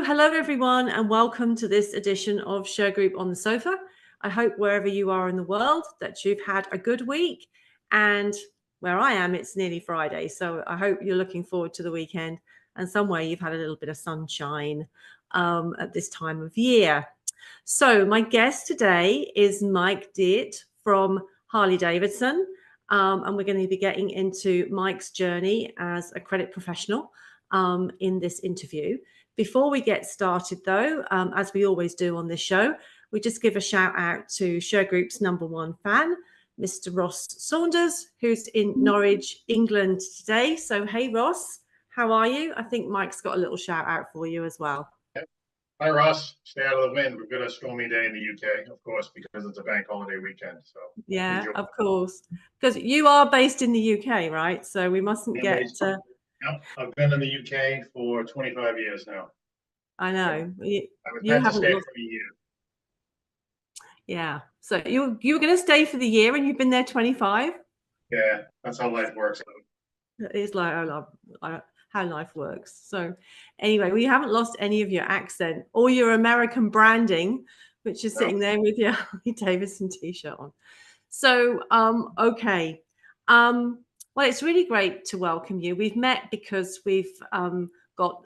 So, hello everyone, and welcome to this edition of Shergroup on the Sofa. I hope wherever you are in the world that you've had a good week, and where I am, it's nearly Friday, so I hope you're looking forward to the weekend, and somewhere you've had a little bit of sunshine at this time of year. So, my guest today is Mike Diette from Harley Davidson, and we're going to be getting into Mike's journey as a credit professional in this interview. Before we get started, though, as we always do on this show, we just give a shout out to Shergroup's #1 fan, Mr. Ross Saunders, who's in Norwich, England today. So, hey, Ross, how are you? I think Mike's got a little shout out for you as well. Hi, Ross. Stay out of the wind. We've got a stormy day in the UK, of course, because it's a bank holiday weekend. So yeah, enjoy. of course, because you are based in the UK, right? So we mustn't get. Yep, I've been in the UK for 25 years now. I know. So I was meant to stay for a year. Yeah. So you were going to stay for the year, and you've been there 25. Yeah, that's how life works. It is like how life works. So anyway, we haven't lost any of your accent or your American branding, which is sitting there with your Harley Davidson t-shirt on. So okay. Well, it's really great to welcome you. We've met because we've got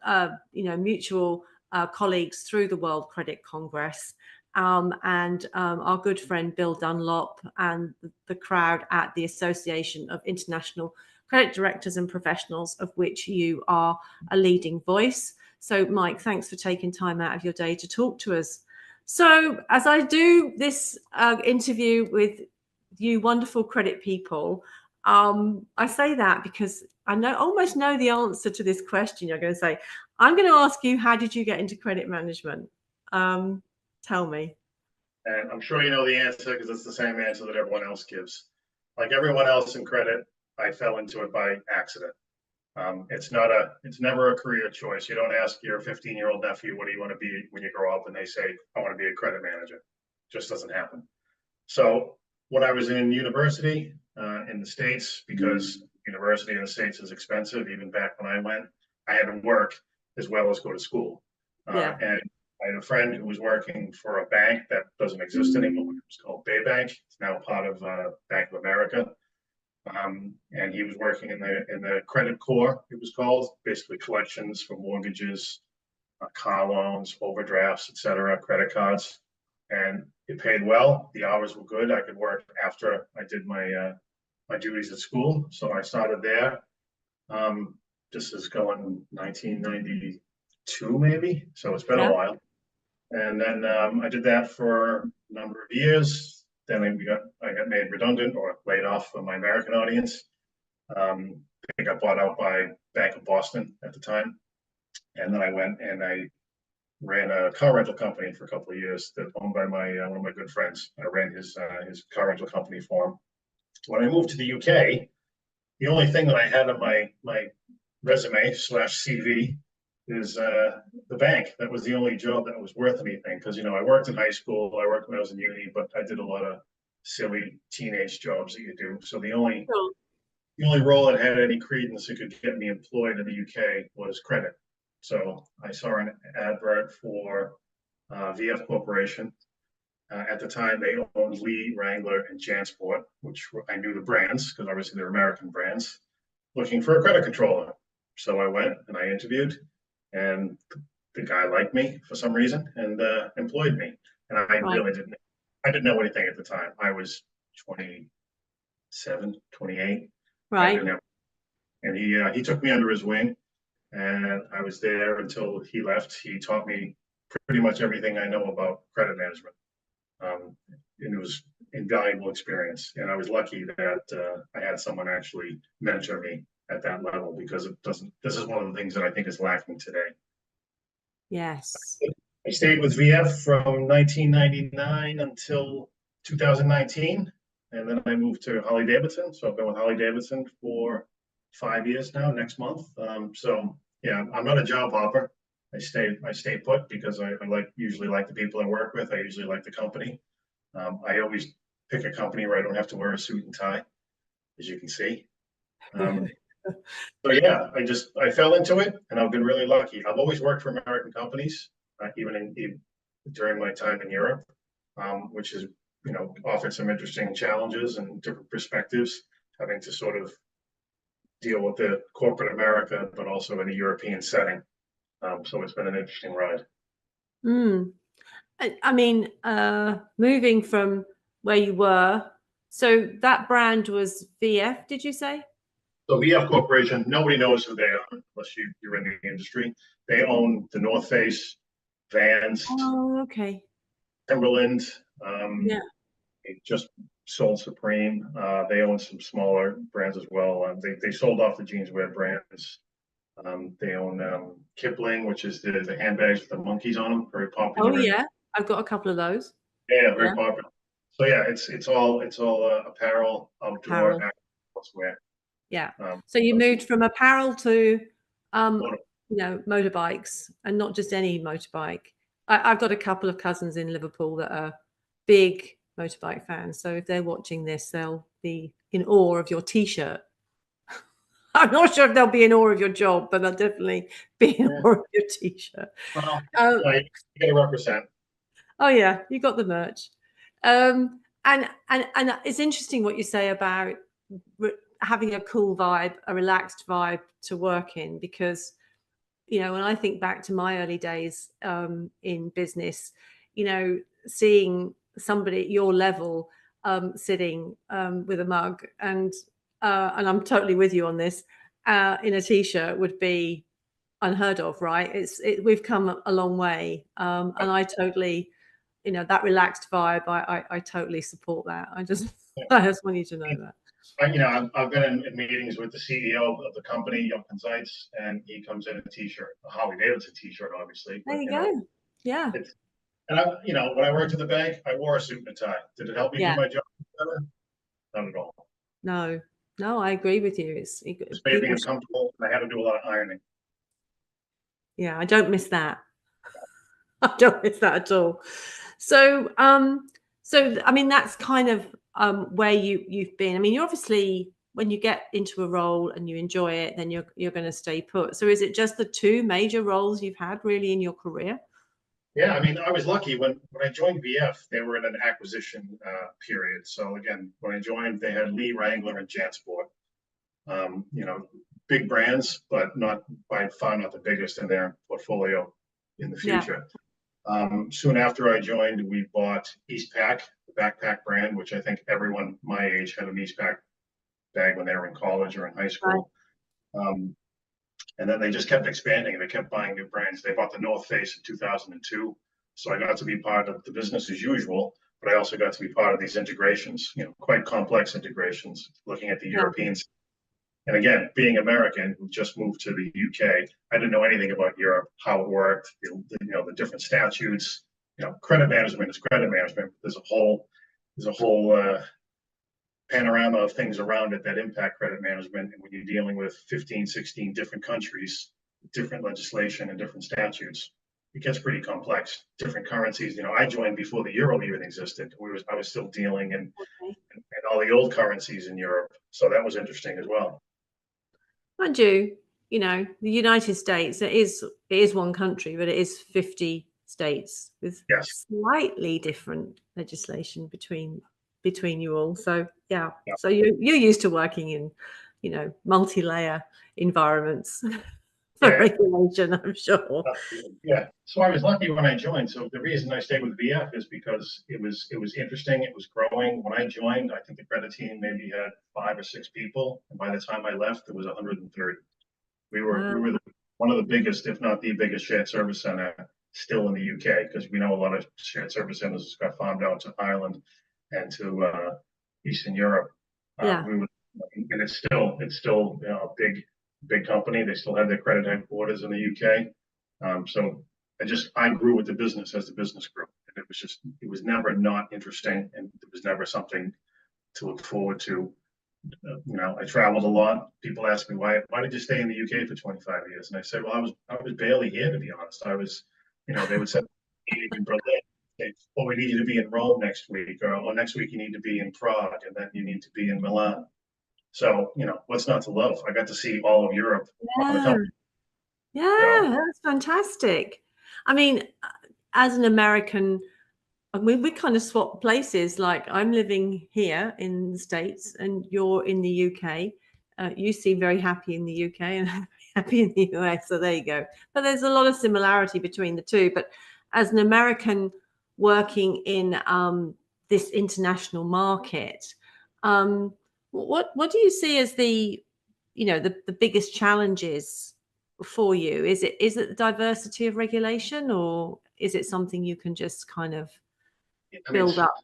mutual colleagues through the World Credit Congress, and our good friend Bill Dunlop and the crowd at the Association of International Credit Directors and Professionals, of which you are a leading voice. So, Mike, thanks for taking time out of your day to talk to us. So, as I do this interview with you wonderful credit people, I say that because I almost know the answer to this question. You're going to say, I'm going to ask you, how did you get into credit management? Tell me. And I'm sure you know the answer because it's the same answer that everyone else gives. Like everyone else in credit, I fell into it by accident. It's never a career choice. You don't ask your 15-year-old nephew, what do you want to be when you grow up? And they say, I want to be a credit manager. It just doesn't happen. So when I was in university in the States, because university in the States is expensive, even back when I went, I had to work as well as go to school. And I had a friend who was working for a bank that doesn't exist anymore. It was called Bay Bank. It's now part of Bank of America. And he was working in the credit core, it was called, basically collections for mortgages, car loans, overdrafts, etc., credit cards. And it paid well. The hours were good. I could work after I did my duties at school. So I started there. This is going 1992, maybe. So it's been a while. And then I did that for a number of years. Then I got made redundant or laid off for my American audience. I got bought out by Bank of Boston at the time. And then I went and I ran a car rental company for a couple of years that owned by one of my good friends. I ran his car rental company for him. When I moved to the UK, the only thing that I had on my resume / CV is the bank. That was the only job that was worth anything because I worked in high school, I worked when I was in uni, but I did a lot of silly teenage jobs that you do. So the only role that had any credence that could get me employed in the UK was credit. So I saw an advert for VF Corporation. At the time, they owned Lee, Wrangler, and Jansport, which I knew the brands because obviously they're American brands, looking for a credit controller. So I went and I interviewed, and the guy liked me for some reason and employed me. And I really didn't know anything at the time. I was 27, 28. Right. And he took me under his wing, and I was there until he left. He taught me pretty much everything I know about credit management. And it was invaluable experience. And I was lucky that I had someone actually mentor me at that level because this is one of the things that I think is lacking today. Yes. I stayed with VF from 1999 until 2019. And then I moved to Harley Davidson. So I've been with Harley Davidson for 5 years now, next month. So yeah, I'm not a job hopper. I stay put because I usually like the people I work with. I usually like the company. I always pick a company where I don't have to wear a suit and tie, as you can see. So yeah, I fell into it, and I've been really lucky. I've always worked for American companies, even during my time in Europe, which is offered some interesting challenges and different perspectives, having to sort of deal with the corporate America, but also in a European setting. So it's been an interesting ride. Mm. I mean, moving from where you were, so that brand was VF, did you say? So VF Corporation, nobody knows who they are unless you're in the industry. They own the North Face, Vans, Oh, okay. Timberland. Yeah. They just sold Supreme. They own some smaller brands as well. They sold off the jeanswear brands. They own Kipling, which is the handbags with the monkeys on them, very Oh, popular. yeah. I've got a couple of those. Yeah, very Yeah. popular. So yeah, it's all apparel, outdoor, Apparel. sportswear. Yeah. So you moved from apparel to, Motor- motorbikes, and not just any motorbike. I've got a couple of cousins in Liverpool that are big motorbike fans. So if they're watching this, they'll be in awe of your T-shirt. I'm not sure if they'll be in awe of your job, but they'll definitely be in Yeah. awe of your T-shirt. Well, Um, you gotta represent. oh yeah, you got the merch. And it's interesting what you say about having a cool vibe, a relaxed vibe to work in, because when I think back to my early days in business, seeing somebody at your level sitting with a mug and I'm totally with you on this, in a T-shirt would be unheard of, right? We've come a long way, and I totally, that relaxed vibe. I totally support that. I just want you to know that. I've been in meetings with the CEO of the company, Jochen Zeitz, and he comes in a T-shirt, a Harley Davidson T-shirt, obviously. There But you go. Yeah. and when I worked at the bank, I wore a suit and a tie. Did it help me do Yeah. my job better? Not at all. No, I agree with you. It made me uncomfortable, and I had to do a lot of ironing. Yeah, I don't miss that. I don't miss that at all. So, I mean, that's kind of where you've been. I mean, you're obviously, when you get into a role and you enjoy it, then you're going to stay put. So, is it just the two major roles you've had really in your career? Yeah, I mean, I was lucky when I joined VF, they were in an acquisition period. So again, when I joined, they had Lee, Wrangler, and JanSport. Big brands, but not by far not the biggest in their portfolio in the Yeah. future. Soon after I joined, we bought Eastpak, the backpack brand, which I think everyone my age had an Eastpak bag when they were in college or in high school. Right. And then they just kept expanding. They kept buying new brands. They bought the North Face in 2002. So I got to be part of the business as usual, but I also got to be part of these integrations, quite complex integrations, looking at the Europeans. And again, being American who just moved to the UK, I didn't know anything about Europe, how it worked, the different statutes. Credit management is credit management. There's a whole panorama of things around it that impact credit management. And when you're dealing with 15, 16 different countries, different legislation and different statutes, it gets pretty complex. Different currencies. I joined before the euro even existed. I was still dealing in all the old currencies in Europe. So that was interesting as well. Mind you, the United States, it is one country, but it is 50 states with slightly different legislation between you all. So yeah. So you're used to working in multi-layer environments for regulation, I'm sure. Yeah. So I was lucky when I joined. So the reason I stayed with VF is because it was interesting. It was growing. When I joined, I think the credit team maybe had 5 or 6 people, and by the time I left, there was 130. We were one of the biggest, if not the biggest, shared service center still in the UK, because we know a lot of shared service centers got farmed out to Ireland and to Eastern Europe. And it's still a big company. They still have their credit headquarters in the UK. So I grew with the business as the business grew, and it was never not interesting, and it was never something to look forward to. I traveled a lot. People ask me why did you stay in the UK for 25 years? And I said, well, I was barely here, to be honest. I was, they would say in Berlin, oh, we need you to be in Rome next week, or next week you need to be in Prague, and then you need to be in Milan. So, what's not to love? I got to see all of Europe on the Yeah. company. Yeah, that's fantastic. I mean, as an American, we kind of swap places. Like I'm living here in the States and you're in the UK. You seem very happy in the UK and happy in the US. So there you go. But there's a lot of similarity between the two. But as an American working in this international market, what do you see as the biggest challenges for you? Is it the diversity of regulation, or is it something you can just kind of I mean, build up?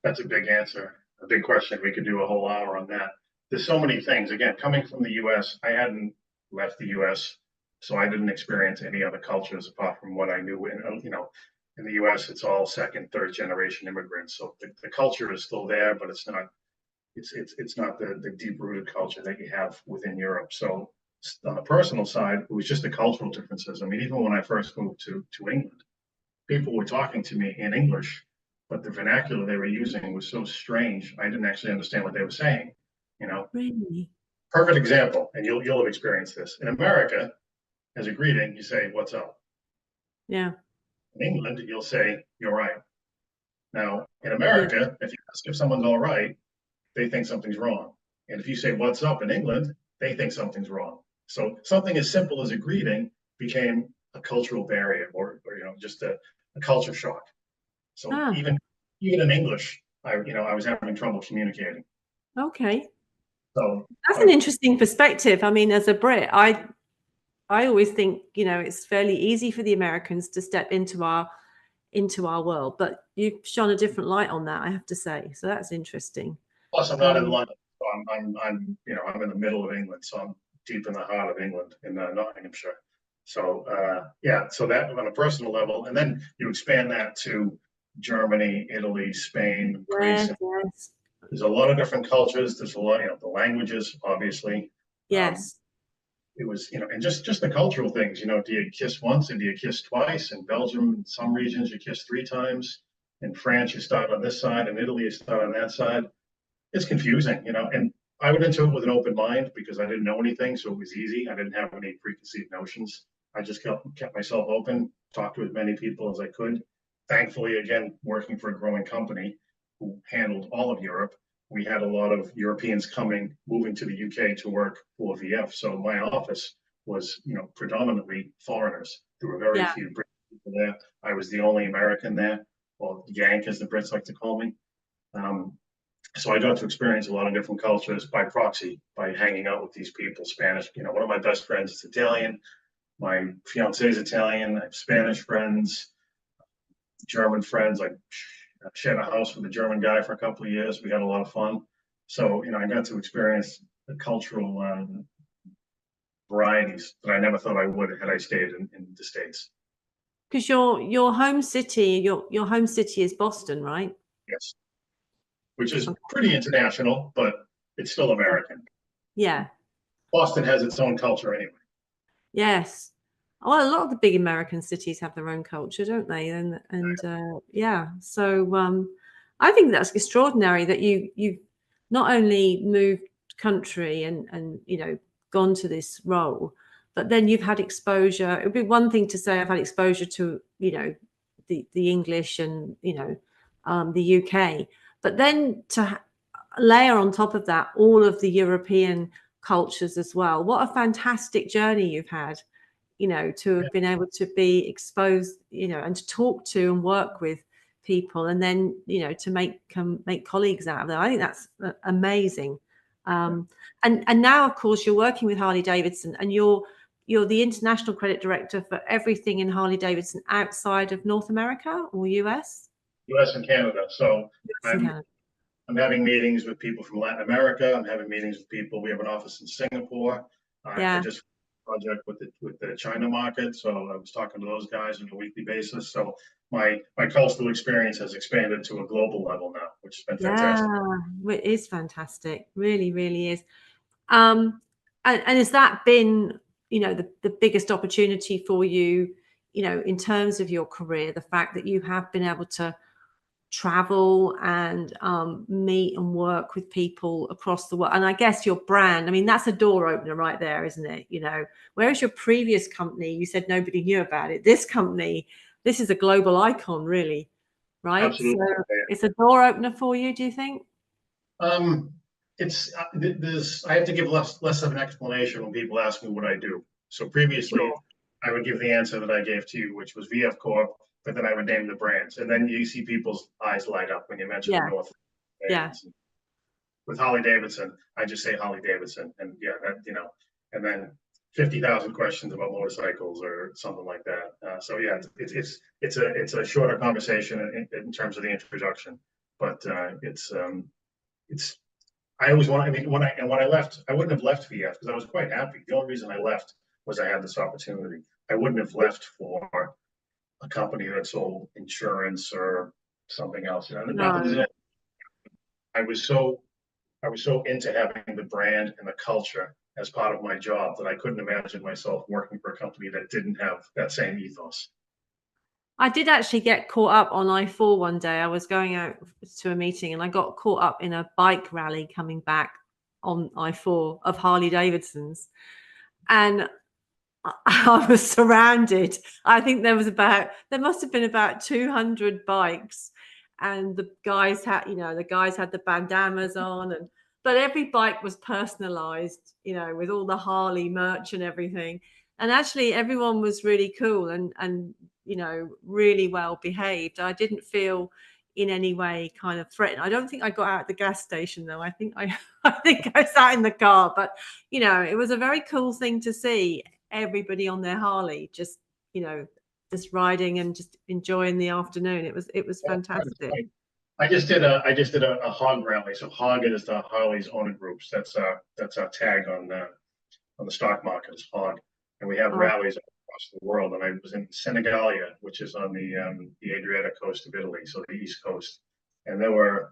that's a big answer, a big question. We could do a whole hour on that. There's so many things. Again, coming from the U.S., I hadn't left the U.S., so I didn't experience any other cultures apart from what I knew. In the U.S., it's all second, third generation immigrants, so the culture is still there, but it's not. It's not the deep rooted culture that you have within Europe. So on the personal side, it was just the cultural differences. I mean, even when I first moved to England, people were talking to me in English, but the vernacular they were using was so strange. I didn't actually understand what they were saying. Really? Perfect example, and you'll have experienced this. In America, as a greeting, you say, "What's up?" Yeah. In England, you'll say, "You're right." Now, in Yeah. America, if you ask if someone's all right, they think something's wrong. And if you say, "What's up?" in England, they think something's wrong. So something as simple as a greeting became a cultural barrier, or just a culture shock. So Ah, even in English, I was having trouble communicating. okay. So That's an interesting perspective. I mean, as a Brit, I always think, it's fairly easy for the Americans to step into our world, but you've shone a different light on that, I have to say. So that's interesting. plus I'm not in Um, London. So I'm in the middle of England, so I'm deep in the heart of England in Nottinghamshire. So yeah, so that on a personal level, and then you expand that to Germany, Italy, Spain, Greece. yes, yes, There's a lot of different cultures. There's a lot, the languages, obviously. Um, yes. it was, and just the cultural things. Do you kiss once and do you kiss twice? In Belgium, in some regions, you kiss three times. In France, you start on this side. In Italy, you start on that side. It's confusing, and I went into it with an open mind because I didn't know anything, so it was easy. I didn't have any preconceived notions. I just kept myself open, talked to as many people as I could. Thankfully, again, working for a growing company who handled all of Europe, we had a lot of Europeans moving to the UK to work for VF. So my office was, predominantly foreigners. There were very Yeah. few British people there. I was the only American there, or Yank, as the Brits like to call me. So I got to experience a lot of different cultures by proxy, by hanging out with these people. Spanish, one of my best friends is Italian. My fiance is Italian. I have Spanish friends, German friends. I shared a house with a German guy for a couple of years. We had a lot of fun. So, I got to experience the cultural varieties that I never thought I would had I stayed in the States. Because your home city is Boston, right? Yes, which is pretty international, but it's still American. Yeah. Boston has its own culture anyway. Yes. Well, a lot of the big American cities have their own culture, don't they? And yeah. So I think that's extraordinary that you've not only moved country and gone to this role, but then you've had exposure. It would be one thing to say I've had exposure to the English and the UK, but then to layer on top of that all of the European cultures as well. What a fantastic journey you've had, to have been able to be exposed, and to talk to and work with people, and then, to make colleagues out of them. I think that's amazing. And now, of course, you're working with Harley Davidson, and you're the international credit director for everything in Harley Davidson outside of North America or US. US and Canada. So US and I'm Canada. I'm having meetings with people from Latin America. I'm having meetings with people. We have an office in Singapore. I Yeah. just project with the China market, so I was talking to those guys on a weekly basis. So my cultural experience has expanded to a global level now, which has been Yeah, fantastic. it is fantastic. Really, really is. And has that been, the biggest opportunity for you, in terms of your career, the fact that you have been able to travel and meet and work with people across the world. And I guess your brand, I mean, that's a door opener right there, isn't it? You know, whereas your previous company, you said nobody knew about it. This company, this is a global icon, really, right? Absolutely. So it's a door opener for you, do you think? It's there's I have to give less of an explanation when people ask me what I do. So previously, Sure. I would give the answer that I gave to you, which was VF Corp, but then I would name the brands, and then you see people's eyes light up when you mention the Yeah. North Yeah. brands. With Harley Davidson, I just say Harley Davidson, and yeah, that, and then 50,000 questions about motorcycles or something like that. So yeah, it's a shorter conversation in terms of the introduction, but it's I always want. I mean, when I left, I wouldn't have left VF because I was quite happy. The only reason I left was I had this opportunity. I wouldn't have left for a company that sold insurance or something else. Not that No. I was so I was so into having the brand and the culture as part of my job that I couldn't imagine myself working for a company that didn't have that same ethos. I did actually get caught up on I-4 one day. I was going out to a meeting and I got caught up in a bike rally coming back on I-4 of Harley Davidsons. And I was surrounded. I think there must have been about 200 bikes. And the guys had the bandanas on, but every bike was personalized, with all the Harley merch and everything. And actually everyone was really cool and really well behaved. I didn't feel in any way kind of threatened. I don't think I got out at the gas station though. I think I sat in the car, but it was a very cool thing to see everybody on their Harley just riding and just enjoying the afternoon. It was fantastic. I just did a hog rally. So hog is the Harley's owner groups. That's our tag on the stock market is hog, and we have Oh, rallies across the world. And I was in Senigalia, which is on the Adriatic coast of Italy, so the east coast, and there were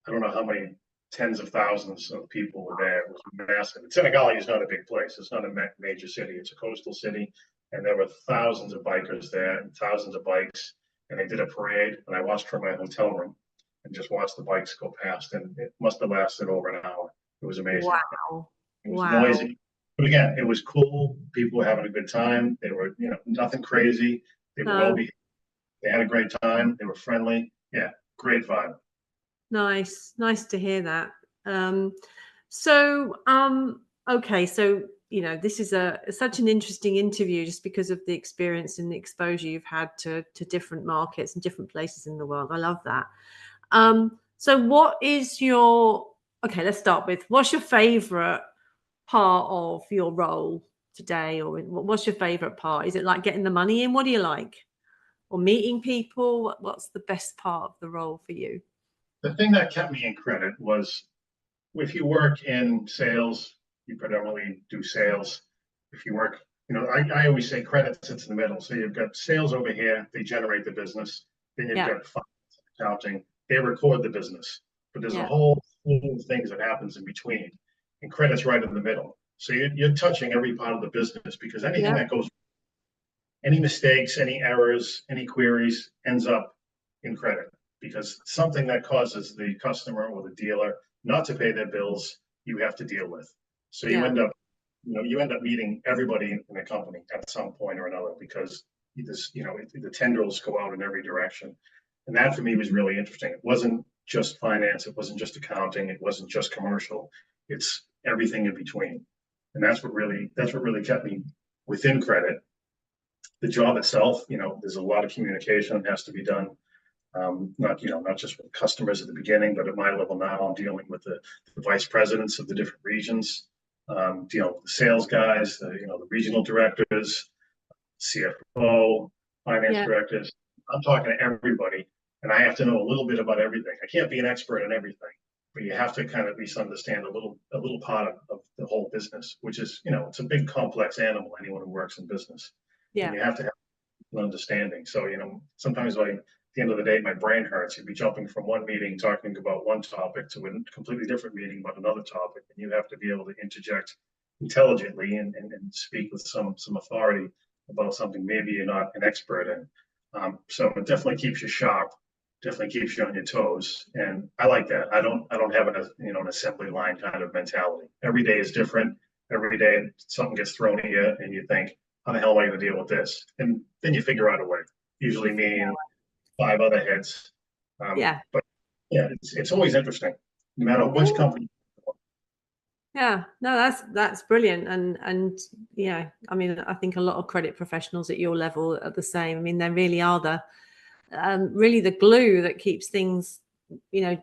I don't know how many tens of thousands of people were there. It was massive. And Senigalia is not a big place. It's not a major city. It's a coastal city, and there were thousands of bikers there and thousands of bikes. And they did a parade, and I watched from my hotel room and just watched the bikes go past. And it must have lasted over an hour. It was amazing. wow. It was Wow. noisy, but again, it was cool. People were having a good time. They were, nothing crazy. They were well No, behaved. They had a great time. They were friendly. Yeah, great vibe. nice to hear that. So okay, so this is such an interesting interview just because of the experience and the exposure you've had to different markets and different places in the world. I love that. So what is let's start with, what's your favorite part of your role today, or what's your favorite part? Is it like getting the money in? What do you like? Or meeting people? What's the best part of the role for you? The thing that kept me in credit was if you work in sales, you predominantly do sales. If you work, I always say credit sits in the middle. So you've got sales over here, they generate the business. Then you've Yeah, got finance, accounting, they record the business. But there's a yeah, whole slew of things that happens in between. And credit's right in the middle. So you're touching every part of the business because anything yeah, that goes, any mistakes, any errors, any queries ends up in credit because something that causes the customer or the dealer not to pay their bills, you have to deal with. So you yeah, end up, meeting everybody in the company at some point or another because the tendrils go out in every direction. And that for me was really interesting. It wasn't just finance, it wasn't just accounting, it wasn't just commercial. It's everything in between. And that's what really kept me within credit. The job itself, there's a lot of communication that has to be done. Not just with customers at the beginning, but at my level now, I'm dealing with the vice presidents of the different regions, dealing with the sales guys, the regional directors, CFO, finance yeah, directors. I'm talking to everybody, and I have to know a little bit about everything. I can't be an expert in everything, but you have to kind of at least understand a little part of the whole business, which is, it's a big complex animal. Anyone who works in business, and yeah, you have to have an understanding. So, sometimes like at the end of the day, my brain hurts. You'd be jumping from one meeting talking about one topic to a completely different meeting about another topic, and you have to be able to interject intelligently and speak with some authority about something maybe you're not an expert in. So it definitely keeps you sharp. definitely keeps you on your toes. And I like that. I don't have an assembly line kind of mentality. Every day is different. Every day something gets thrown at you and you think, how the hell am I going to deal with this? And then you figure out a way. Usually me and 5 other heads. Yeah. But yeah, it's always interesting, no matter Yeah. which company. Yeah, no, that's brilliant. And yeah, I mean, I think a lot of credit professionals at your level are the same. I mean, they really are really the glue that keeps things,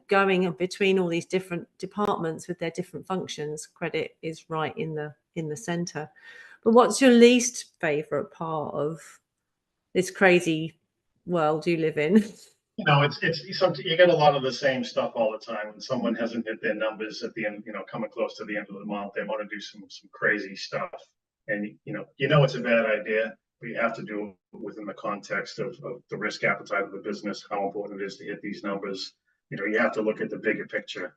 going between all these different departments with their different functions. Credit is right in the center. But what's your least favorite part of this crazy world you live in? It's something you get a lot of the same stuff all the time. When someone hasn't hit their numbers at the end, coming close to the end of the month, they want to do some crazy stuff, and it's a bad idea, but you have to do it within the context of the risk appetite of the business, how important it is to hit these numbers. You have to look at the bigger picture.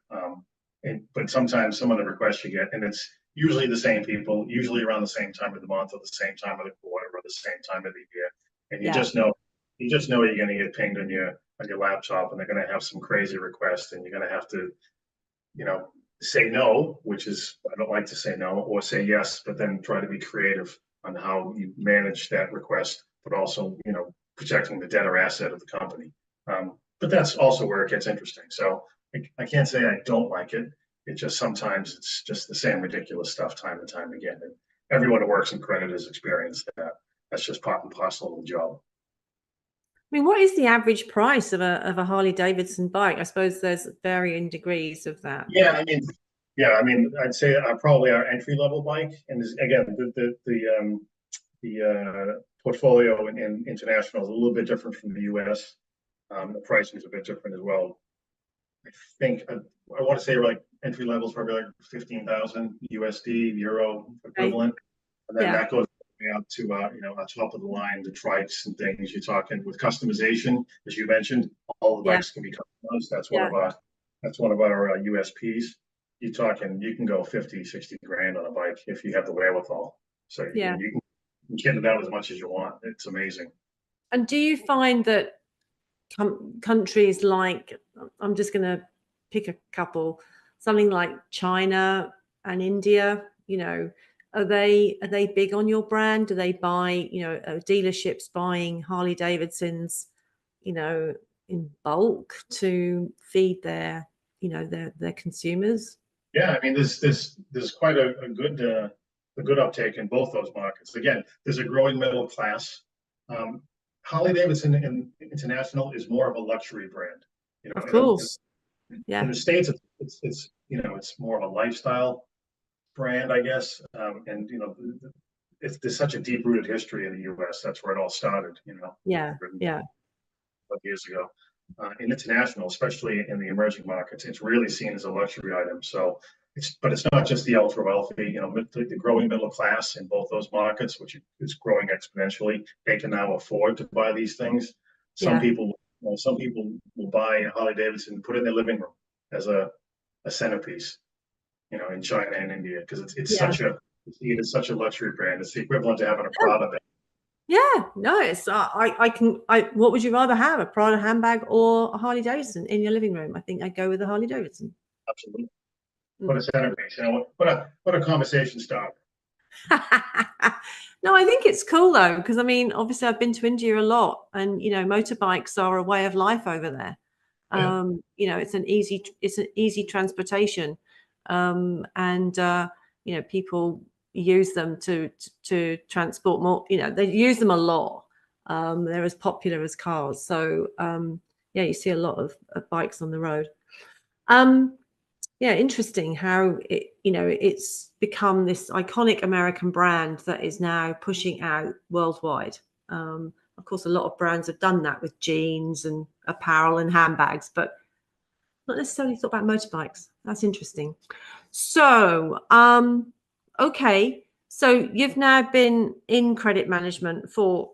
But sometimes some of the requests you get, and it's usually the same people, usually around the same time of the month or the same time of the quarter or the same time of the year, and Yeah. you just know you're going to get pinged on your laptop, and they're going to have some crazy request, and you're going to have to, say no, which is, I don't like to say no, or say yes, but then try to be creative on how you manage that request, but also, protecting the debtor asset of the company. But that's also where it gets interesting. So I can't say I don't like it. It just sometimes it's just the same ridiculous stuff time and time again. And everyone who works in credit has experienced that. That's just part and parcel of the job. I mean, what is the average price of a Harley Davidson bike? I suppose there's varying degrees of that. I'd say probably our entry level bike, and again, the portfolio in international is a little bit different from the U.S. The pricing is a bit different as well. I think I want to say like entry level is probably like 15,000 USD euro equivalent, and then that goes out to our top of the line, the trikes and things. You're talking with customization, as you mentioned, all the bikes can be customized. That's one of our USPs. You can go 50, 60 grand on a bike if you have the wherewithal. So you can get it out as much as you want. It's amazing. And do you find that countries like, I'm just going to pick a couple, something like China and India, are they big on your brand? Do they buy, dealerships buying Harley Davidsons, in bulk to feed their consumers? Yeah, I mean, there's quite a good uptake in both those markets. Again, there's a growing middle class. Harley Davidson International is more of a luxury brand. Of course. In the States, it's more of a lifestyle brand, I guess. And there's such a deep rooted history in the U.S. That's where it all started. Yeah. Years ago. In international, especially in the emerging markets, it's really seen as a luxury item. So it's not just the ultra wealthy, the growing middle class in both those markets, which is growing exponentially. They can now afford to buy these things. Some people will buy a Harley Davidson and put it in their living room as a centerpiece, in China and India, because it's such a luxury brand. It's the equivalent to having a Prada bag. Yeah, no, it's what would you rather have, a Prada handbag or a Harley Davidson in your living room? I think I'd go with the Harley Davidson. Absolutely. What a centerpiece, what a conversation starter. No, I think it's cool though, because I mean, obviously I've been to India a lot, and motorbikes are a way of life over there. It's an easy transportation, and people use them to transport more. They use them a lot. They're as popular as cars. So you see a lot of bikes on the road. Interesting how it's become this iconic American brand that is now pushing out worldwide. Of course, a lot of brands have done that with jeans and apparel and handbags, but not necessarily thought about motorbikes. That's interesting. So, okay. So you've now been in credit management for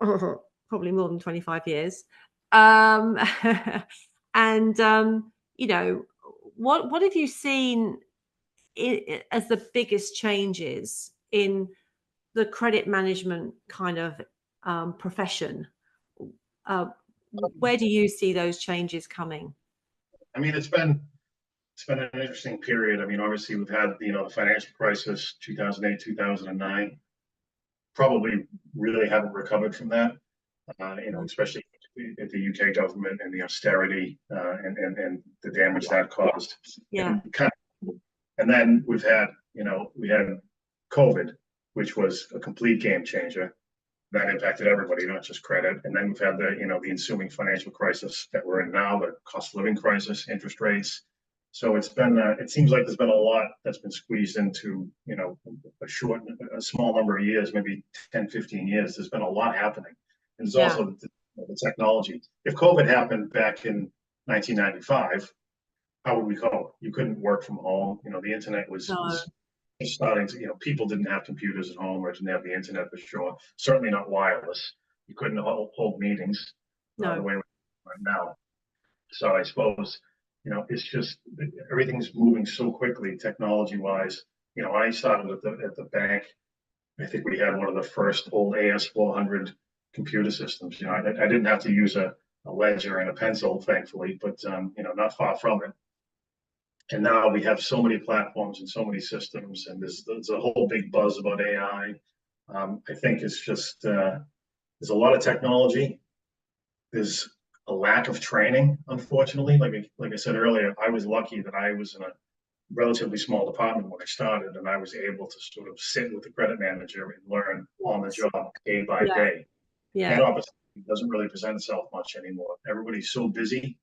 probably more than 25 years. And, what have you seen as the biggest changes in the credit management kind of profession? where do you see those changes coming? I mean, it's been an interesting period. I mean, obviously we've had, the financial crisis, 2008, 2009, probably really haven't recovered from that, especially at the UK government and the austerity and the damage that caused. Yeah. And then we had COVID, which was a complete game changer that impacted everybody, not just credit. And then we've had the ensuing financial crisis that we're in now, the cost of living crisis, interest rates. So it seems like there's been a lot that's been squeezed into, a small number of years, maybe 10, 15 years. There's been a lot happening. And there's also the technology. If COVID happened back in 1995, how would we cope? You couldn't work from home. The internet was starting to, people didn't have computers at home or didn't have the internet for sure. Certainly not wireless. You couldn't hold meetings the way we are right now. So I suppose, it's just everything's moving so quickly technology-wise. I started at the bank. I think we had one of the first old AS400 computer systems. I didn't have to use a ledger and a pencil, thankfully, but not far from it. And now we have so many platforms and so many systems, and there's a whole big buzz about AI. I think it's just there's a lot of technology. There's a lack of training, unfortunately. Like I said earlier, I was lucky that I was in a relatively small department when I started, and I was able to sort of sit with the credit manager and learn on the job day by day. That obviously doesn't really present itself much anymore. Everybody's so busy.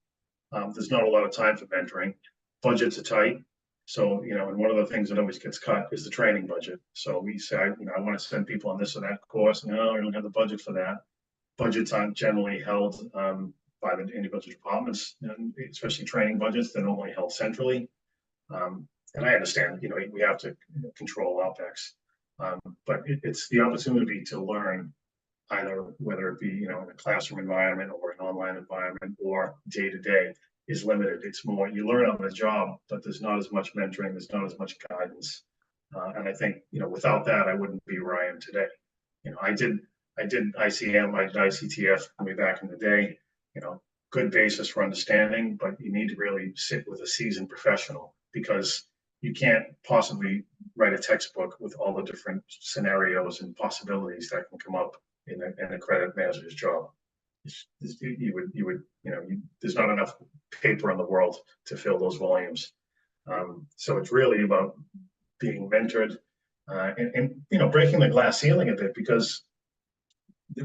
There's not a lot of time for mentoring. Budgets are tight. So, and one of the things that always gets cut is the training budget. So we say, I want to send people on this or that course. No, I don't have the budget for that. Budgets aren't generally held by the individual departments, and especially training budgets. They're normally held centrally. And I understand, we have to control OpEx. But it's the opportunity to learn, either whether it be, in a classroom environment or an online environment or day to day, is limited. It's more you learn on the job, but there's not as much mentoring, there's not as much guidance. And I think, without that, I wouldn't be where I am today. I did ICM, I did ICTF way back in the day, good basis for understanding, but you need to really sit with a seasoned professional, because you can't possibly write a textbook with all the different scenarios and possibilities that can come up in a credit manager's job. There's not enough paper in the world to fill those volumes. So it's really about being mentored and breaking the glass ceiling a bit, because,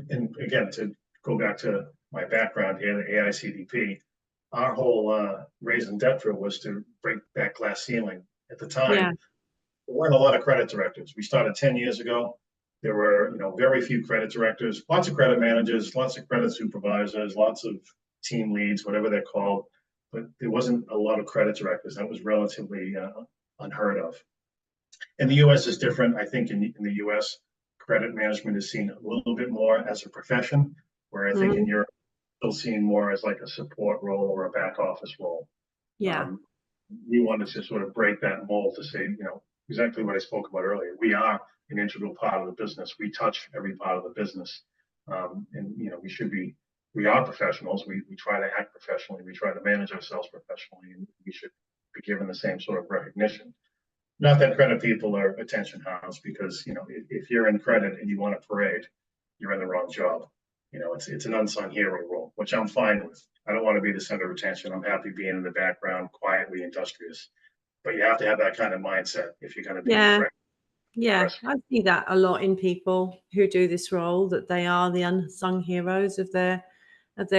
and again, to go back to my background here, the AICDP, our whole raising debt drill was to break that glass ceiling. At the time, there weren't a lot of credit directors. We started 10 years ago. There were, very few credit directors, lots of credit managers, lots of credit supervisors, lots of team leads, whatever they're called. But there wasn't a lot of credit directors. That was relatively unheard of. And the U.S. is different. I think in the U.S., credit management is seen a little bit more as a profession, where I think in Europe, still seen more as like a support role or a back office role. We wanted to sort of break that mold to say, exactly what I spoke about earlier. We are an integral part of the business. We touch every part of the business. And, we are professionals. We try to act professionally. We try to manage ourselves professionally, and we should be given the same sort of recognition. Not that credit people are attention hounds, because, if you're in credit and you want a parade, you're in the wrong job. It's an unsung hero role, which I'm fine with. I don't want to be the center of attention. I'm happy being in the background, quietly industrious. But you have to have that kind of mindset if you're going to be in credit. Yeah, I see that a lot in people who do this role, that they are the unsung heroes of their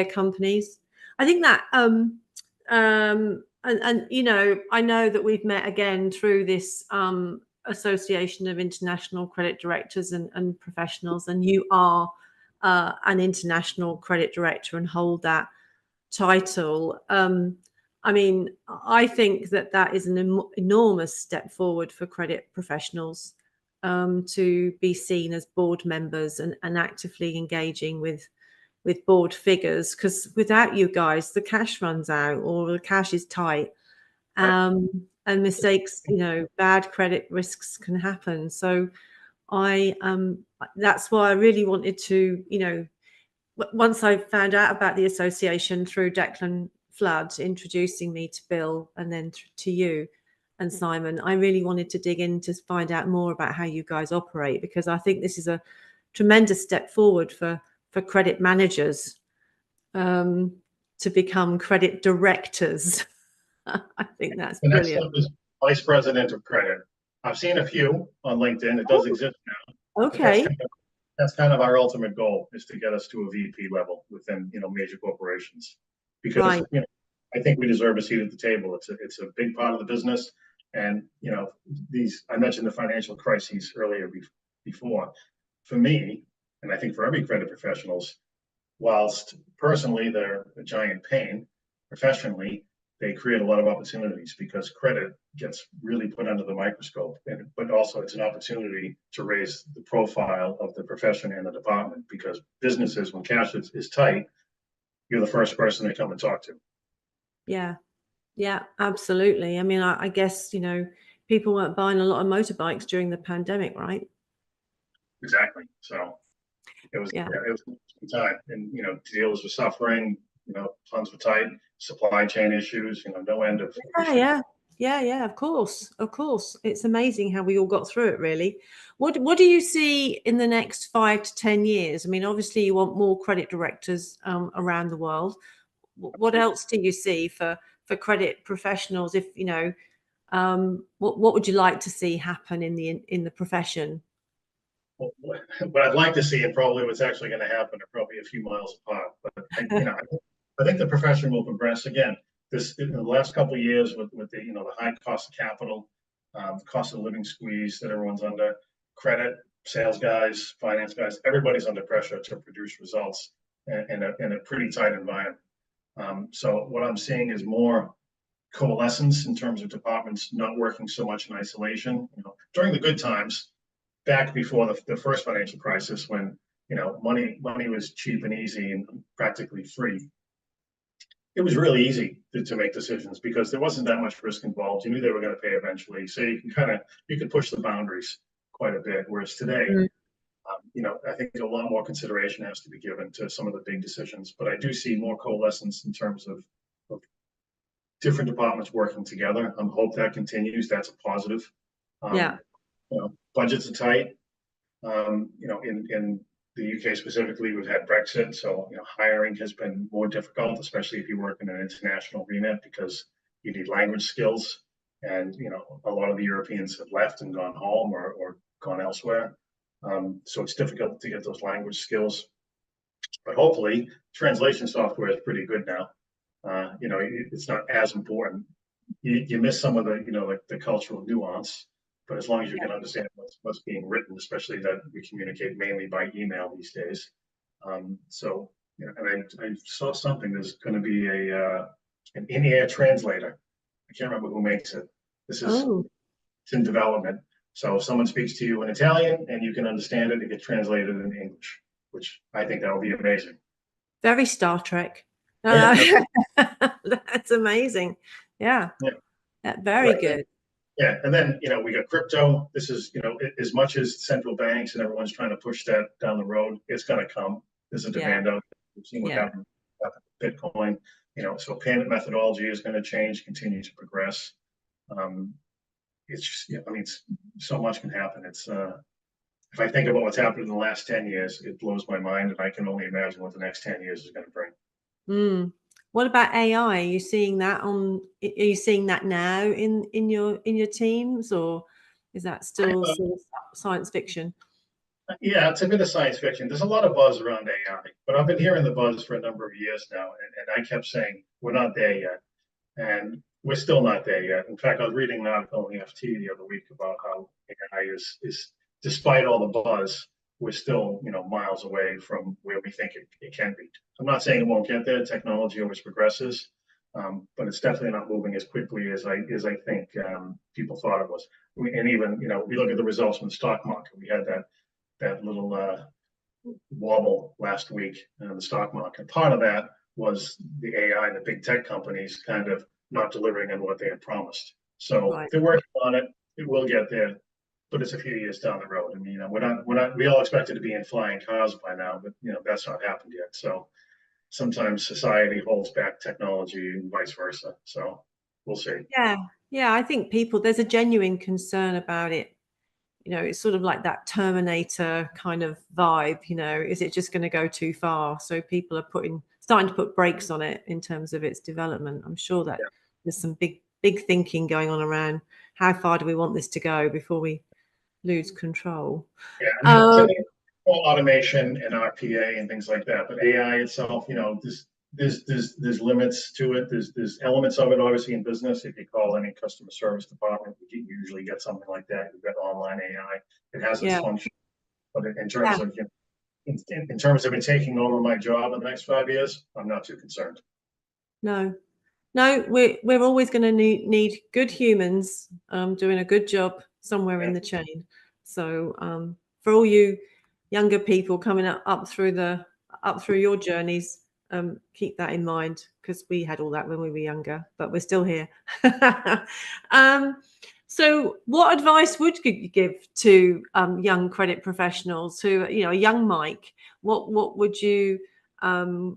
companies. I think that and I know that we've met again through this Association of International Credit Directors and Professionals, and you are an international credit director and hold that title. I mean, I think that is an enormous step forward for credit professionals to be seen as board members and actively engaging with board figures, because without you guys, the cash runs out or the cash is tight, and mistakes, bad credit risks can happen. So that's why I really wanted to, once I found out about the association through Declan Flood introducing me to Bill and then to you and Simon, I really wanted to dig in to find out more about how you guys operate, because I think this is a tremendous step forward for credit managers to become credit directors. I think that's The next brilliant. step is vice president of credit. I've seen a few on LinkedIn. It does exist now. But Okay. that's kind of our ultimate goal, is to get us to a VP level within, major corporations, because Right. I think we deserve a seat at the table. It's a big part of the business, and I mentioned the financial crises earlier before. For me, and I think for every credit professionals, whilst personally they're a giant pain, professionally they create a lot of opportunities, because credit gets really put under the microscope, but also it's an opportunity to raise the profile of the profession and the department, because businesses, when cash is tight, you're the first person they come and talk to. Yeah, absolutely. I mean, I guess, people weren't buying a lot of motorbikes during the pandemic, right? Exactly. So it was Yeah. it was a time, and deals were suffering, funds were tight, supply chain issues, no end of issues. Yeah, of course. It's amazing how we all got through it, really. What do you see in the next 5 to 10 years? I mean, obviously you want more credit directors around the world. What else do you see for credit professionals? If what would you like to see happen in the profession? Well, what I'd like to see, and probably what's actually going to happen, are probably a few miles apart. But I think the profession will progress again. This in the last couple of years with the the high cost of capital, the cost of living squeeze that everyone's under, credit, sales guys, finance guys, everybody's under pressure to produce results in a pretty tight environment. So what I'm seeing is more coalescence in terms of departments not working so much in isolation. During the good times, back before the first financial crisis, when money was cheap and easy and practically free, it was really easy to make decisions, because there wasn't that much risk involved. You knew they were going to pay eventually, so you could push the boundaries quite a bit. Whereas today, I think a lot more consideration has to be given to some of the big decisions. But I do see more coalescence in terms of different departments working together. I hope that continues. That's a positive. Yeah. Budgets are tight. In the UK specifically, we've had Brexit, so hiring has been more difficult, especially if you work in an international remit, because you need language skills, and a lot of the Europeans have left and gone home or gone elsewhere. So it's difficult to get those language skills. But hopefully, translation software is pretty good now. It's not as important. You miss some of the like the cultural nuance, but as long as you can understand what's being written, especially that we communicate mainly by email these days. So and I saw something. There's going to be an in-air translator. I can't remember who makes it. It's in development. So if someone speaks to you in Italian and you can understand it, it gets translated in English, which I think that would be amazing. Very Star Trek. That's amazing. Yeah. Very good. Yeah, and then we got crypto. This is as much as central banks and everyone's trying to push that down the road, it's going to come. There's a demand out there. We've seen what happened with Bitcoin. So payment methodology is going to change, continue to progress. It's just, I mean, so much can happen. It's if I think about what's happened in the last 10 years, it blows my mind, and I can only imagine what the next 10 years is going to bring. What about AI? Are you seeing that now in your teams, or is that still sort of science fiction? Yeah, it's a bit of science fiction. There's a lot of buzz around AI, but I've been hearing the buzz for a number of years now, and I kept saying we're not there yet, and we're still not there yet. In fact, I was reading an article in the FT the other week about how AI is despite all the buzz, we're still miles away from where we think it can be. I'm not saying it won't get there. Technology always progresses, but it's definitely not moving as quickly as I think people thought it was. And even we look at the results from the stock market. We had that little wobble last week in the stock market. Part of that was the AI, the big tech companies kind of not delivering on what they had promised. So they're working on it. It will get there. but it's a few years down the road. I mean, we all expected to be in flying cars by now, but that's not happened yet. So sometimes society holds back technology and vice versa. So we'll see. Yeah, I think there's a genuine concern about it. It's sort of like that Terminator kind of vibe. Is it just going to go too far? So people are starting to put brakes on it in terms of its development. I'm sure that there's some big thinking going on around how far do we want this to go before we lose control. Yeah, I mean, all automation and RPA and things like that, but AI itself, there's limits to it. There's elements of it, obviously, in business. If you call any customer service department, you usually get something like that. You've got online AI. It has its function, but in terms of in terms of it taking over my job in the next 5 years, I'm not too concerned. No, we're always going to need good humans doing a good job somewhere in the chain. So for all you younger people coming up through your journeys, keep that in mind, because we had all that when we were younger, but we're still here. So what advice would you give to young credit professionals who, a young Mike? What would you guide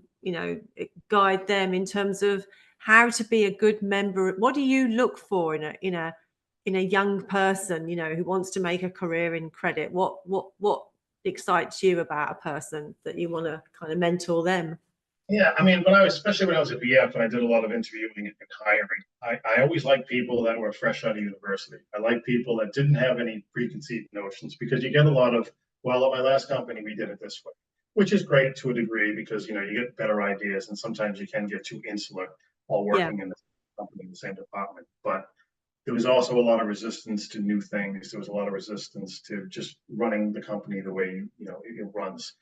them in terms of how to be a good member? What do you look for in a young person, who wants to make a career in credit? What excites you about a person that you want to kind of mentor them? Yeah, I mean, especially when I was at Diette, and I did a lot of interviewing and hiring, I always liked people that were fresh out of university. I like people that didn't have any preconceived notions, because you get a lot of, well, at my last company, we did it this way, which is great to a degree, because, you get better ideas, and sometimes you can get too insular all working in the company, in the same department. But there was also a lot of resistance to new things. There was a lot of resistance to just running the company the way, it runs.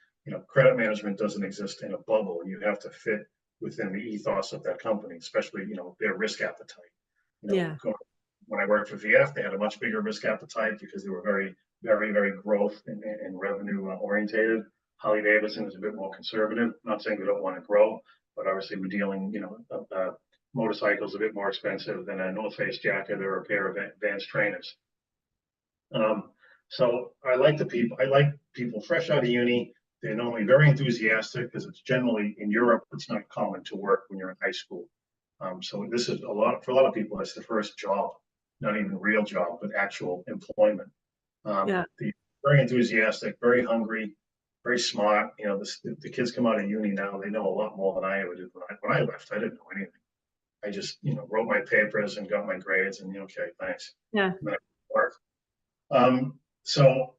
Credit management doesn't exist in a bubble. You have to fit within the ethos of that company, especially, their risk appetite. When I worked for VF, they had a much bigger risk appetite because they were very, very, very growth and revenue orientated. Harley Davidson is a bit more conservative. Not saying we don't want to grow, but obviously we're dealing, motorcycles a bit more expensive than a North Face jacket or a pair of Vans trainers. So I like people fresh out of uni. They're normally very enthusiastic, because it's generally in Europe, it's not common to work when you're in high school. So this is for a lot of people, it's the first job, not even real job, but actual employment. They're very enthusiastic, very hungry, very smart. The kids come out of uni now, they know a lot more than I ever did. When I left, I didn't know anything. I just, wrote my papers and got my grades, and okay, thanks. Yeah. And then I work. So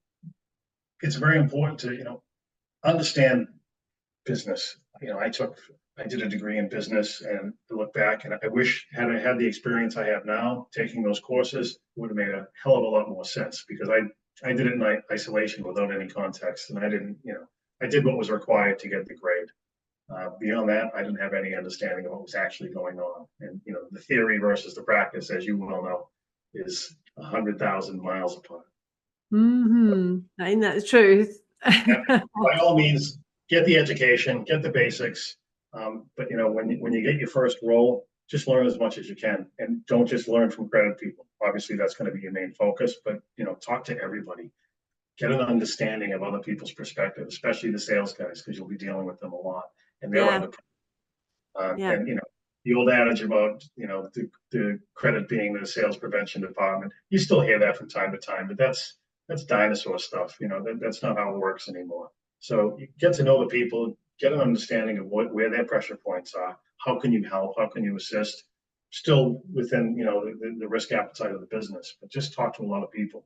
it's very important to, understand business. I did a degree in business, and I look back, and I wish, had I had the experience I have now, taking those courses would have made a hell of a lot more sense, because I did it in isolation without any context, and I didn't, I did what was required to get the grade. Beyond that, I didn't have any understanding of what was actually going on. And, the theory versus the practice, as you well know, is 100,000 miles apart. Ain't that the truth? By all means, get the education, get the basics. But, when you get your first role, just learn as much as you can, and don't just learn from credit people. Obviously, that's going to be your main focus, but, talk to everybody. Get an understanding of other people's perspective, especially the sales guys, because you'll be dealing with them a lot. And they're under and the old adage about the credit being the sales prevention department, you still hear that from time to time, but that's dinosaur stuff. That's not how it works anymore. So you get to know the people, get an understanding of where their pressure points are. How can you help? How can you assist? Still within the risk appetite of the business, but just talk to a lot of people.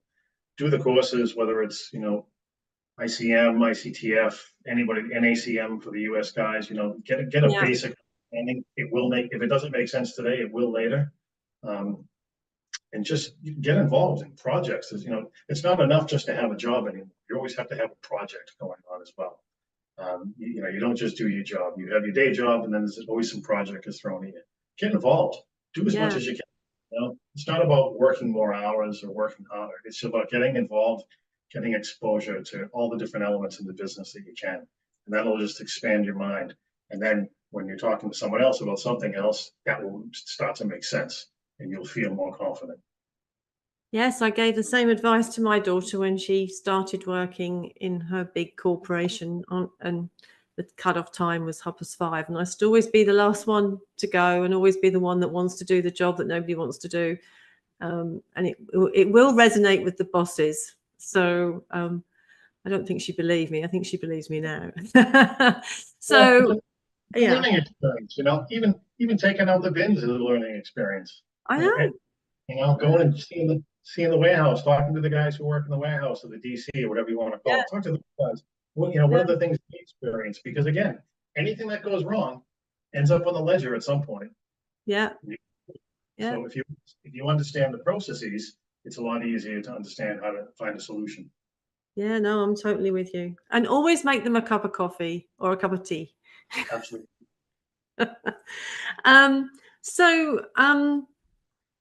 Do the courses, whether it's ICM, ICTF, anybody, NACM for the US guys, get a basic understanding. It will if it doesn't make sense today, it will later. And just get involved in projects. It's not enough just to have a job anymore. You always have to have a project going on as well. You don't just do your job. You have your day job, and then there's always some project is thrown in. Get involved. Do as much as you can. It's not about working more hours or working harder. It's about getting involved, getting exposure to all the different elements in the business that you can. And that'll just expand your mind. And then when you're talking to someone else about something else, that will start to make sense, and you'll feel more confident. Yes, I gave the same advice to my daughter when she started working in her big corporation and the cut-off time was 5:30. And I should always be the last one to go and always be the one that wants to do the job that nobody wants to do. And it will resonate with the bosses. So I don't think she believed me. I think she believes me now. So, yeah. Learning experience, even taking out the bins is a learning experience. I know. Going and seeing the warehouse, talking to the guys who work in the warehouse or the DC or whatever you want to call it. Talk to the guys. What are the things they experience? Because again, anything that goes wrong ends up on the ledger at some point. Yeah. Yeah. So if you understand the processes, it's a lot easier to understand how to find a solution. Yeah, no, I'm totally with you. And always make them a cup of coffee or a cup of tea. Absolutely.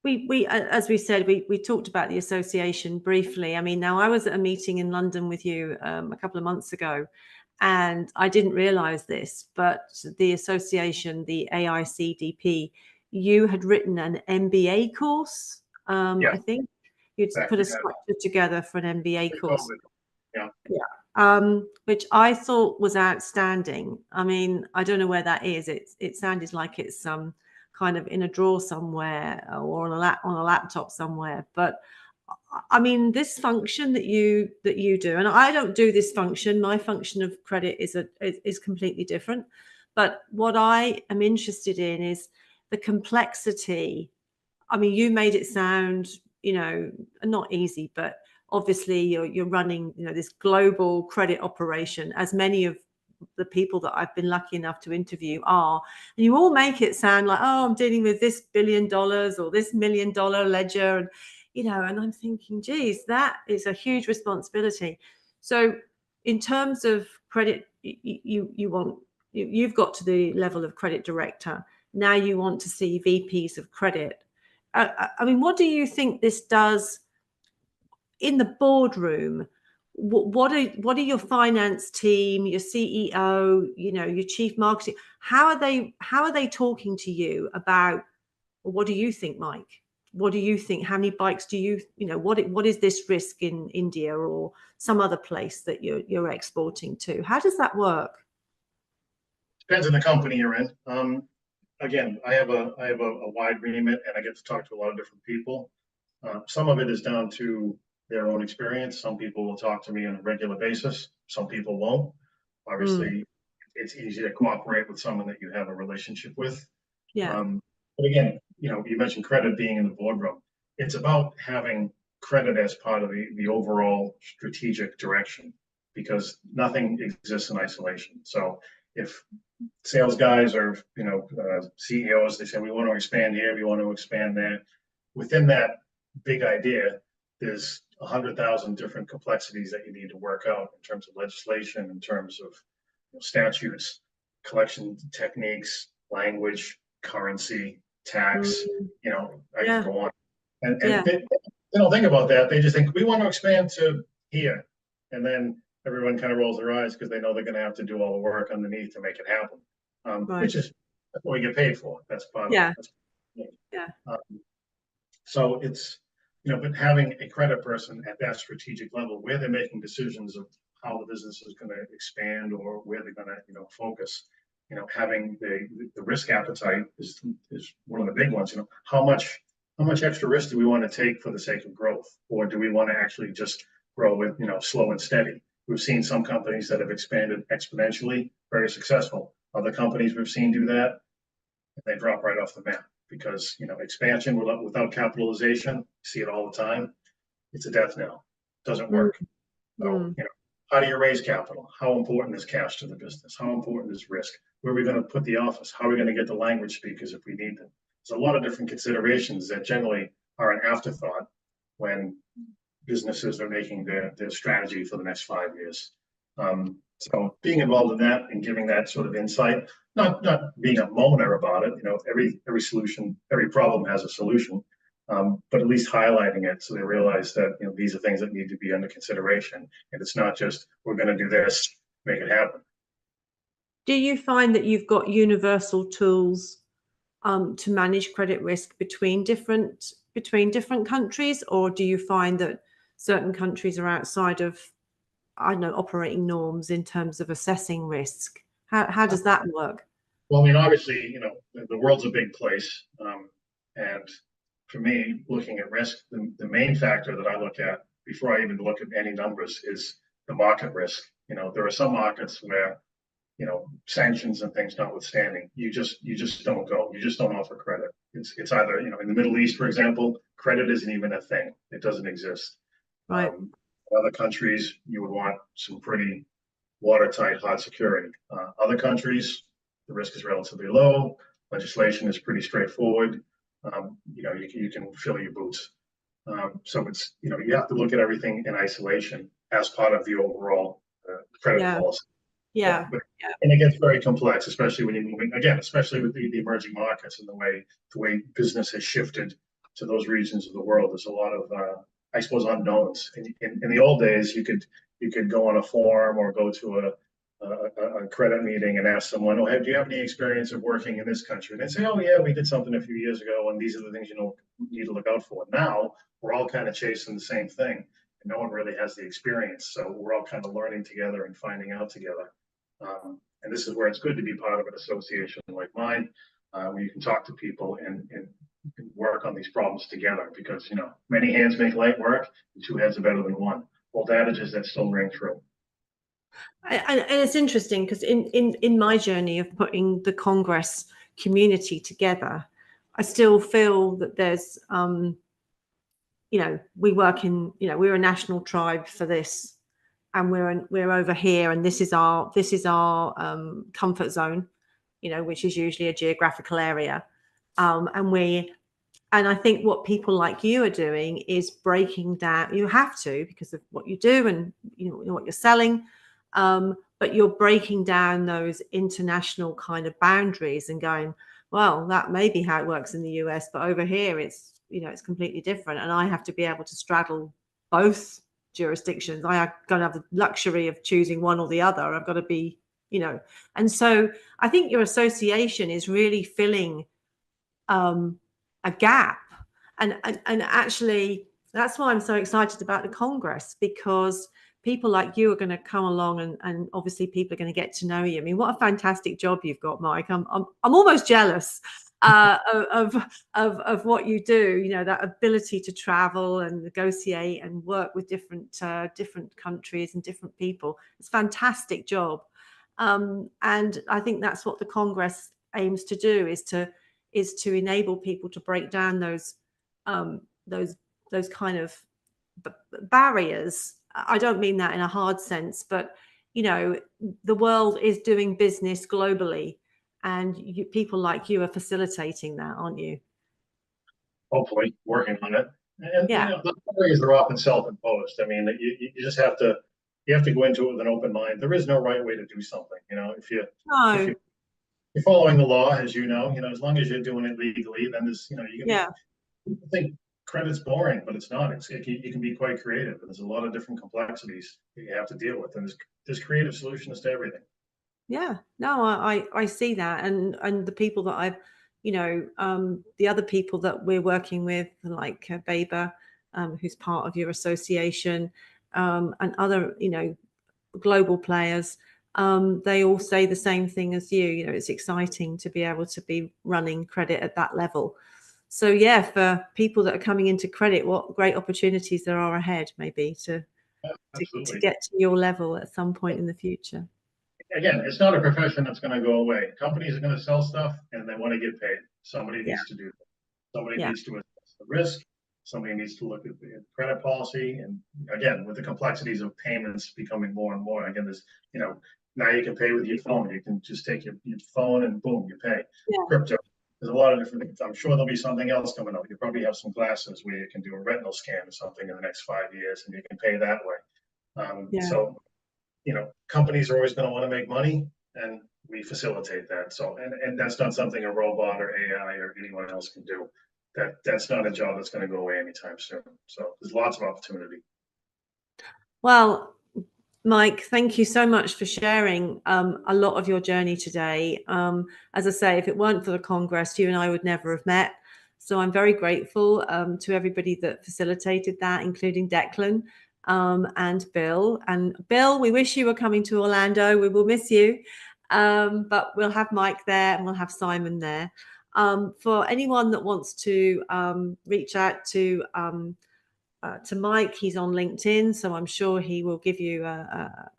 We as we said, we talked about the association briefly. I mean, now I was at a meeting in London with you a couple of months ago, and I didn't realize this, but the association, the AICDP, you had written an MBA course. I think you'd put a structure together for an MBA course. Which I thought was outstanding. I mean, I don't know where that is. It sounded like it's kind of in a drawer somewhere or on a laptop somewhere. But I mean, this function that you do, and I don't do this function. My function of credit is completely different. But what I am interested in is the complexity. I mean, you made it sound, not easy, but obviously you're running, this global credit operation, as many of the people that I've been lucky enough to interview are. And you all make it sound like, oh, I'm dealing with this $1 billion or this $1 million ledger. And, and I'm thinking, geez, that is a huge responsibility. So in terms of credit, you've got to the level of credit director. Now you want to see VPs of credit. I mean, what do you think this does in the boardroom? What are your finance team, your CEO, your chief marketing? How are they talking to you about? Well, what do you think, Mike? What do you think? How many bikes do you what is this risk in India or some other place that you're exporting to? How does that work? Depends on the company you're in. Again, I have a wide remit, and I get to talk to a lot of different people. Some of it is down to their own experience. Some people will talk to me on a regular basis. Some people won't. Obviously, it's easy to cooperate with someone that you have a relationship with. Yeah. But again, you mentioned credit being in the boardroom. It's about having credit as part of the overall strategic direction, because nothing exists in isolation. So if sales guys or CEOs, they say we want to expand here, we want to expand there. Within that big idea, there's 100,000 different complexities that you need to work out in terms of legislation, in terms of statutes, collection techniques, language, currency, tax. I can go on. And they don't think about that. They just think we want to expand to here, and then everyone kind of rolls their eyes because they know they're going to have to do all the work underneath to make it happen, which is what we get paid for. That's part of it. So it's, but having a credit person at that strategic level where they're making decisions of how the business is going to expand or where they're going to, focus, having the risk appetite is one of the big ones. How much extra risk do we want to take for the sake of growth, or do we want to actually just grow with, slow and steady? We've seen some companies that have expanded exponentially, very successful. Other companies we've seen do that, and they drop right off the map because, expansion without capitalization, see it all the time. It's a death knell. Doesn't work. So, how do you raise capital? How important is cash to the business? How important is risk? Where are we going to put the office? How are we going to get the language speakers if we need them? There's a lot of different considerations that generally are an afterthought when businesses are making their strategy for the next 5 years. So being involved in that and giving that sort of insight, not being a moaner about it, every solution, every problem has a solution, but at least highlighting it so they realize that, these are things that need to be under consideration. And it's not just, we're going to do this, make it happen. Do you find that you've got universal tools to manage credit risk between different between different countries, or do you find that certain countries are outside of, I don't know, operating norms in terms of assessing risk? How does that work? Well, I mean, obviously, the world's a big place. And for me, looking at risk, the main factor that I look at before I even look at any numbers is the market risk. There are some markets where, sanctions and things notwithstanding, you just don't go. You just don't offer credit. It's either, in the Middle East, for example, credit isn't even a thing. It doesn't exist. Right. Other countries, you would want some pretty watertight, hard security. Other countries, the risk is relatively low. Legislation is pretty straightforward. You can fill your boots. So it's, you have to look at everything in isolation as part of the overall credit policy. Yeah. And it gets very complex, especially when you're moving, again, especially with the emerging markets and the way business has shifted to those regions of the world. There's a lot of, I suppose, unknowns. In the old days, you could go on a forum or go to a credit meeting and ask someone, "Oh, do you have any experience of working in this country?" And they'd say, "Oh, yeah, we did something a few years ago, and these are the things you need to look out for." Now we're all kind of chasing the same thing, and no one really has the experience, so we're all kind of learning together and finding out together. And this is where it's good to be part of an association like mine, where you can talk to people and work on these problems together. Because many hands make light work, and two heads are better than one. Old adages that still ring true. And it's interesting because in my journey of putting the Congress community together, I still feel that there's, we work in, we're a national tribe for this, and we're over here, and this is our comfort zone, which is usually a geographical area, and I think what people like you are doing is breaking down. You have to, because of what you do and what you're selling. But you're breaking down those international kind of boundaries and going, well, that may be how it works in the US, but over here it's completely different. And I have to be able to straddle both jurisdictions. I don't have the luxury of choosing one or the other. I've got to be, and so I think your association is really filling a gap. And actually, that's why I'm so excited about the Congress, because people like you are going to come along, and obviously people are going to get to know you. I mean, what a fantastic job you've got, Mike. I'm almost jealous of what you do. That ability to travel and negotiate and work with different countries and different people. It's a fantastic job, and I think that's what the Congress aims to do, is to enable people to break down those kind of barriers. I don't mean that in a hard sense, but the world is doing business globally, and people like you are facilitating that, aren't you? Hopefully, working on it. And yeah, the barriers are often self-imposed. I mean, you just have to go into it with an open mind. There is no right way to do something. If you're following the law, as as long as you're doing it legally, then there's people think credit's boring, but it's not. You can be quite creative, and there's a lot of different complexities that you have to deal with, and there's creative solutions to everything. Yeah, no, I see that, and the people that I've, the other people that we're working with, like Baber, who's part of your association, and other, global players, they all say the same thing as you. It's exciting to be able to be running credit at that level. So yeah, for people that are coming into credit, what great opportunities there are ahead, maybe to get to your level at some point in the future. Again, it's not a profession that's going to go away. Companies are going to sell stuff, and they want to get paid. Somebody needs to do that. Somebody needs to assess the risk. Somebody needs to look at the credit policy. And again, with the complexities of payments becoming more and more, again, there's, now you can pay with your phone. You can just take your phone and boom, you pay. Crypto. There's a lot of different things. I'm sure there'll be something else coming up. You probably have some glasses where you can do a retinal scan or something in the next 5 years, and you can pay that way. So, companies are always going to want to make money, and we facilitate that. So, and that's not something a robot or AI or anyone else can do. That's not a job that's going to go away anytime soon. So there's lots of opportunity. Well, Mike, thank you so much for sharing a lot of your journey today. As I say, if it weren't for the Congress, you and I would never have met. So I'm very grateful to everybody that facilitated that, including Declan and Bill. And Bill, we wish you were coming to Orlando. We will miss you. But we'll have Mike there and we'll have Simon there. For anyone that wants to reach out to Mike, he's on LinkedIn, so I'm sure he will give you a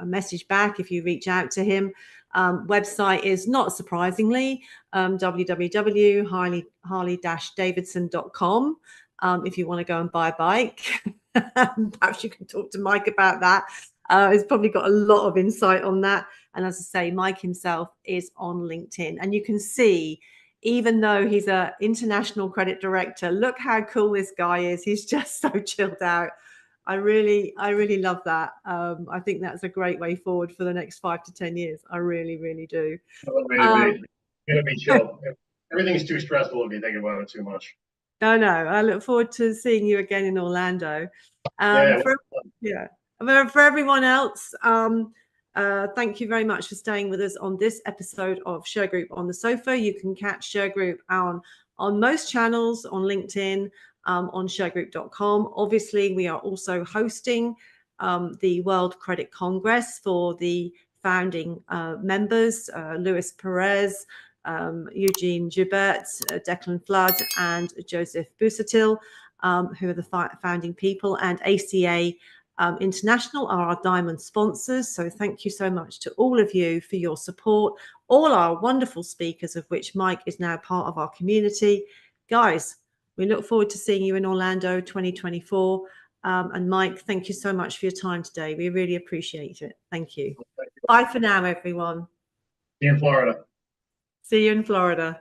message back if you reach out to him. Website is, not surprisingly, www.harley-davidson.com. If you want to go and buy a bike, perhaps you can talk to Mike about that. He's probably got a lot of insight on that. And as I say, Mike himself is on LinkedIn, and you can see, even though he's an international credit director, look how cool this guy is. He's just so chilled out. I really love that. I think that's a great way forward for the next 5 to 10 years. I really do. Gonna be chill. Everything's too stressful if you think about it too much. No, I look forward to seeing you again in Orlando. For everyone else, thank you very much for staying with us on this episode of Shergroup on the Sofa. You can catch Shergroup on most channels, on LinkedIn, on shergroup.com. Obviously, we are also hosting the World Credit Congress for the founding members, Luis Perez, Eugene Gibert, Declan Flood, and Joseph Busatil, who are the founding people, and ACA International are our diamond sponsors. So thank you so much to all of you for your support, all our wonderful speakers, of which Mike is now part of our community. Guys, we look forward to seeing you in Orlando 2024. And Mike, thank you so much for your time today. We really appreciate it. Thank you. Bye for now, everyone. See you in Florida. See you in Florida.